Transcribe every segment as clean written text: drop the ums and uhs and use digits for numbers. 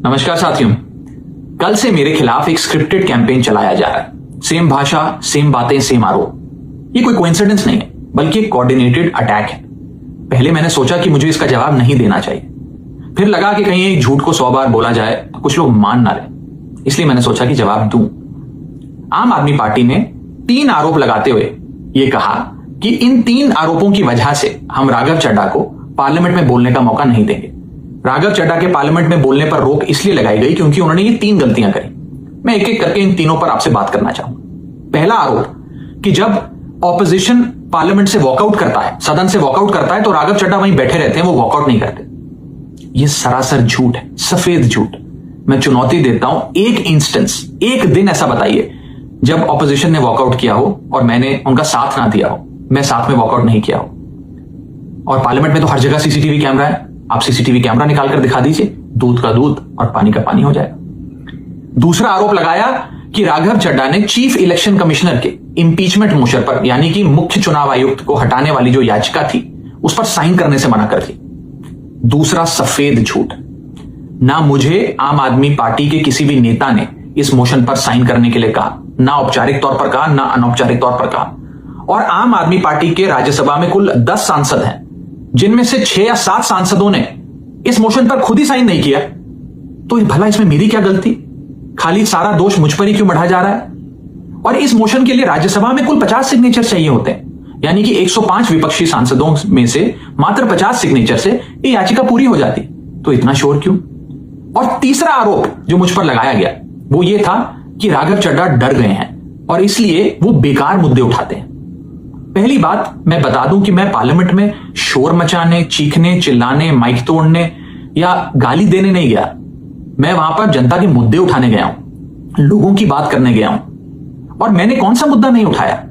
नमस्कार साथियों, कल से मेरे खिलाफ एक स्क्रिप्टेड कैंपेन चलाया जा रहा है। सेम भाषा, सेम बातें, सेम आरोप। ये कोई कोइंसिडेंस नहीं है, बल्कि एक कोऑर्डिनेटेड अटैक है। पहले मैंने सोचा कि मुझे इसका जवाब नहीं देना चाहिए, फिर लगा कि कहीं एक झूठ को 100 बार बोला जाए तो कुछ लोग मान ना लें, इसलिए मैंने सोचा कि जवाब दूं। आम आदमी पार्टी ने 3 आरोप लगाते हुए यह कहा कि इन 3 आरोपों की वजह से हम राघव चड्ढा को पार्लियामेंट में बोलने का मौका नहीं देंगे। राघव चड्ढा के पार्लियामेंट में बोलने पर रोक इसलिए लगाई गई क्योंकि उन्होंने ये 3 गलतियां करी। मैं एक एक करके इन तीनों पर आपसे बात करना चाहूंगा। पहला आरोप कि जब ऑपोजिशन पार्लियामेंट से वॉकआउट करता है, सदन से वॉकआउट करता है, तो राघव चड्ढा वहीं बैठे रहते हैं, वो वॉकआउट नहीं करते। ये सरासर झूठ है, सफेद झूठ। मैं चुनौती देता हूं, एक इंस्टेंस, एक दिन ऐसा बताइए जब ऑपोजिशन ने वॉकआउट किया हो और मैंने उनका साथ ना दिया हो, मैं साथ में वॉकआउट नहीं किया हो। और पार्लियामेंट में तो हर जगह सीसीटीवी कैमरा है, आप सीसीटीवी कैमरा निकाल कर दिखा दीजिए, दूध का दूध और पानी का पानी हो जाएगा। दूसरा आरोप लगाया कि राघव चड्ढा ने चीफ इलेक्शन कमिश्नर के इंपीचमेंट मोशन पर, यानी कि मुख्य चुनाव आयुक्त को हटाने वाली जो याचिका थी, उस पर साइन करने से मना कर दी। दूसरा सफेद झूठ। ना मुझे आम आदमी पार्टी के किसी भी नेता ने इस मोशन पर साइन करने के लिए कहा, ना औपचारिक तौर पर कहा, ना अनौपचारिक तौर पर कहा। और आम आदमी पार्टी के राज्यसभा में कुल 10 सांसद हैं, जिनमें से 6 या 7 सांसदों ने इस मोशन पर खुद ही साइन नहीं किया। तो भला इसमें मेरी क्या गलती? खाली सारा दोष मुझ पर ही क्यों बढ़ा जा रहा है? और इस मोशन के लिए राज्यसभा में कुल 50 सिग्नेचर चाहिए होते हैं, यानी कि 105 विपक्षी सांसदों में से मात्र 50 सिग्नेचर से ये याचिका पूरी हो जाती। तो इतना शोर क्यों? और तीसरा आरोप जो मुझ पर लगाया गया वो ये था कि राघव चड्ढा डर गए हैं और इसलिए वो बेकार मुद्दे उठाते हैं। पहली बात मैं बता दूं कि मैं पार्लियामेंट में शोर मचाने, चीखने, चिल्लाने, माइक तोड़ने या गाली देने नहीं गया। मैं वहां पर जनता के मुद्दे उठाने गया हूं, लोगों की बात करने गया हूं। और मैंने कौन सा मुद्दा नहीं उठाया?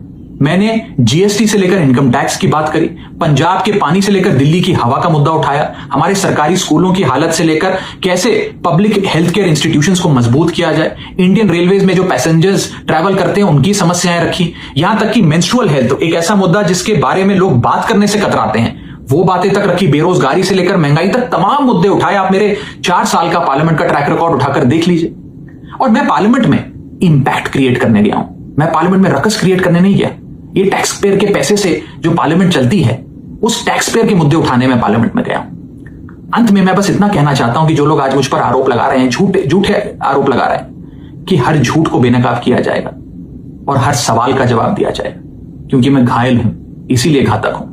मैंने जीएसटी से लेकर इनकम टैक्स की बात करी, पंजाब के पानी से लेकर दिल्ली की हवा का मुद्दा उठाया, हमारे सरकारी स्कूलों की हालत से लेकर कैसे पब्लिक हेल्थ केयर इंस्टीट्यूशंस को मजबूत किया जाए, इंडियन रेलवेज में जो पैसेंजर्स ट्रैवल करते हैं उनकी समस्याएं रखी, यहां तक कि मेंस्ट्रुअल हेल्थ, एक ऐसा मुद्दा जिसके बारे में लोग बात करने से कतराते हैं, वो बातें तक रखी। बेरोजगारी से लेकर महंगाई तक तमाम मुद्दे उठाए। आप मेरे 4 साल का पार्लियामेंट का ट्रैक रिकॉर्ड उठाकर देख लीजिए। और मैं पार्लियामेंट में इंपैक्ट क्रिएट करने गया हूं, मैं पार्लियामेंट में रकस क्रिएट करने नहीं गया। ये टैक्स पेयर के पैसे से जो पार्लियामेंट चलती है, उस टैक्स पेयर के मुद्दे उठाने में पार्लियामेंट में गया। अंत में मैं बस इतना कहना चाहता हूं कि जो लोग आज मुझ पर आरोप लगा रहे हैं, झूठे आरोप लगा रहे हैं, कि हर झूठ को बेनकाब किया जाएगा और हर सवाल का जवाब दिया जाएगा, क्योंकि मैं घायल हूं, इसीलिए घातक हूं।